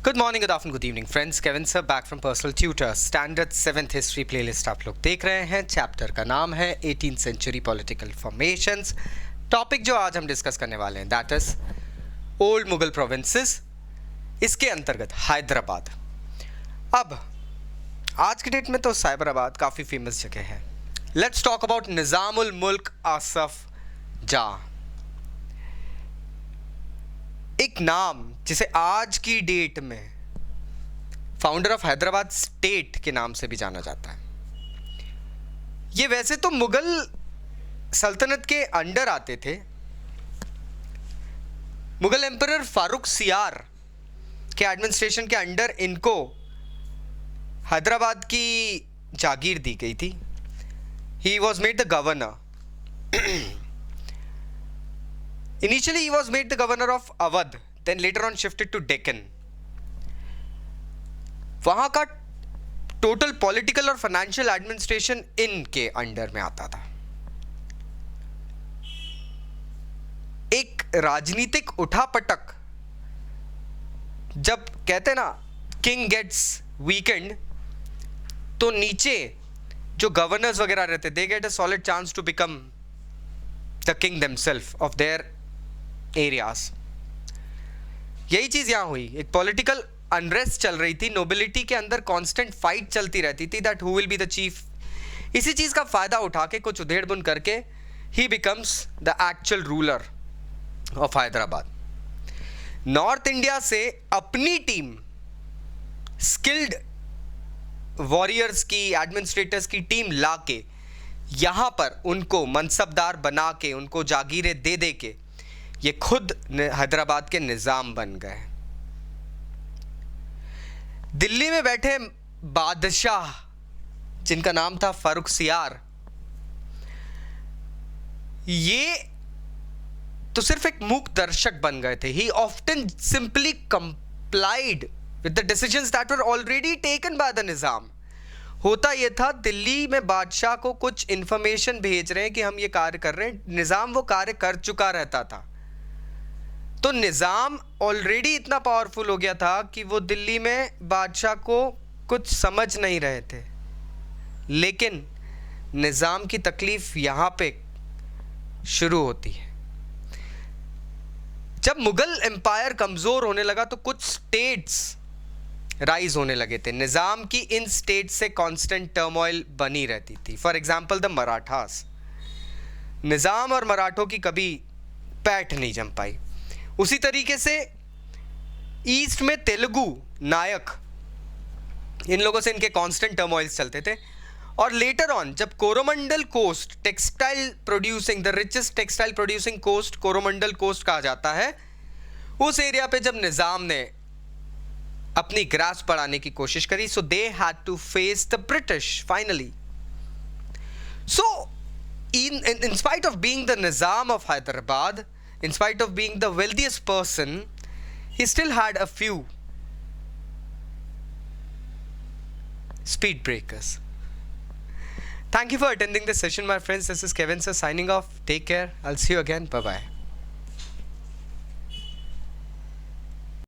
Good morning, good afternoon, good evening friends. Kevin sir back from personal tutor. Standard 7th history playlist आप लोग देख रहे हैं। Chapter का नाम है 18th century political formations. Topic जो आज हम डिस्कस करने वाले हैं that is old Mughal provinces, इसके अंतर्गत हैदराबाद। अब आज के डेट में तो साइबराबाद काफ़ी फेमस जगह है। लेट्स टॉक अबाउट निज़ामुल मुल्क आसफ जाह, एक नाम जिसे आज की डेट में फाउंडर ऑफ हैदराबाद स्टेट के नाम से भी जाना जाता है। ये वैसे तो मुगल सल्तनत के अंडर आते थे। मुगल एम्परर फारूक सियार के एडमिनिस्ट्रेशन के अंडर इनको हैदराबाद की जागीर दी गई थी। He was made the governor. Initially, he was made the governor of Awadh, then later on shifted to Deccan. वहाँ का टोटल पॉलिटिकल और फाइनेंशियल एडमिनिस्ट्रेशन इनके अंडर में आता था। एक राजनीतिक उठापटक, जब कहते ना किंग गेट्स वीकेंड, तो नीचे जो गवर्नर्स वगैरह रहते they get a solid chance to become the king themselves of their areas. यही चीज यहां हुई। एक पॉलिटिकल अनरेस्ट चल रही थी, नोबिलिटी के अंदर कांस्टेंट फाइट चलती रहती थी that who will be the chief. इसी चीज का फायदा उठा के कुछ उधेड़ बुन करके ही becomes the actual ruler of Hyderabad. North India से अपनी टीम, स्किल्ड वॉरियर्स की, एडमिनिस्ट्रेटर्स की टीम लाके यहां पर उनको मनसबदार बना के, उनको जागीरें दे दे के ये खुद हैदराबाद के निज़ाम बन गए। दिल्ली में बैठे बादशाह जिनका नाम था फारूक सियार, ये तो सिर्फ एक मूक दर्शक बन गए थे। He often simply complied with the decisions that were already taken by the Nizam. होता यह था, दिल्ली में बादशाह को कुछ इंफॉर्मेशन भेज रहे हैं कि हम ये कार्य कर रहे हैं, निज़ाम वो कार्य कर चुका रहता था। तो निज़ाम ऑलरेडी इतना पावरफुल हो गया था कि वो दिल्ली में बादशाह को कुछ समझ नहीं रहे थे। लेकिन निज़ाम की तकलीफ यहाँ पे शुरू होती है। जब मुगल एम्पायर कमज़ोर होने लगा तो कुछ स्टेट्स राइज होने लगे थे। निज़ाम की इन स्टेट से कांस्टेंट टर्मोइल बनी रहती थी। For example the Marathas. Nizam और मराठों की कभी पैठ नहीं जम पाई। उसी तरीके से ईस्ट में तेलुगु नायक, इन लोगों से इनके कांस्टेंट टर्मोइल्स चलते थे। और लेटर ऑन जब Coromandel coast, textile producing, the richest textile producing coast Coromandel coast कहा जाता है, उस एरिया पे जब निज़ाम ने अपनी ग्रास बढ़ाने की कोशिश करी, so they had to face the British finally. So in spite of being the Nizam of Hyderabad, in spite of being the wealthiest person, he still had a few speed breakers. Thank you for attending this session, my friends. This is Kevin sir signing off. Take care. I'll see you again. Bye bye.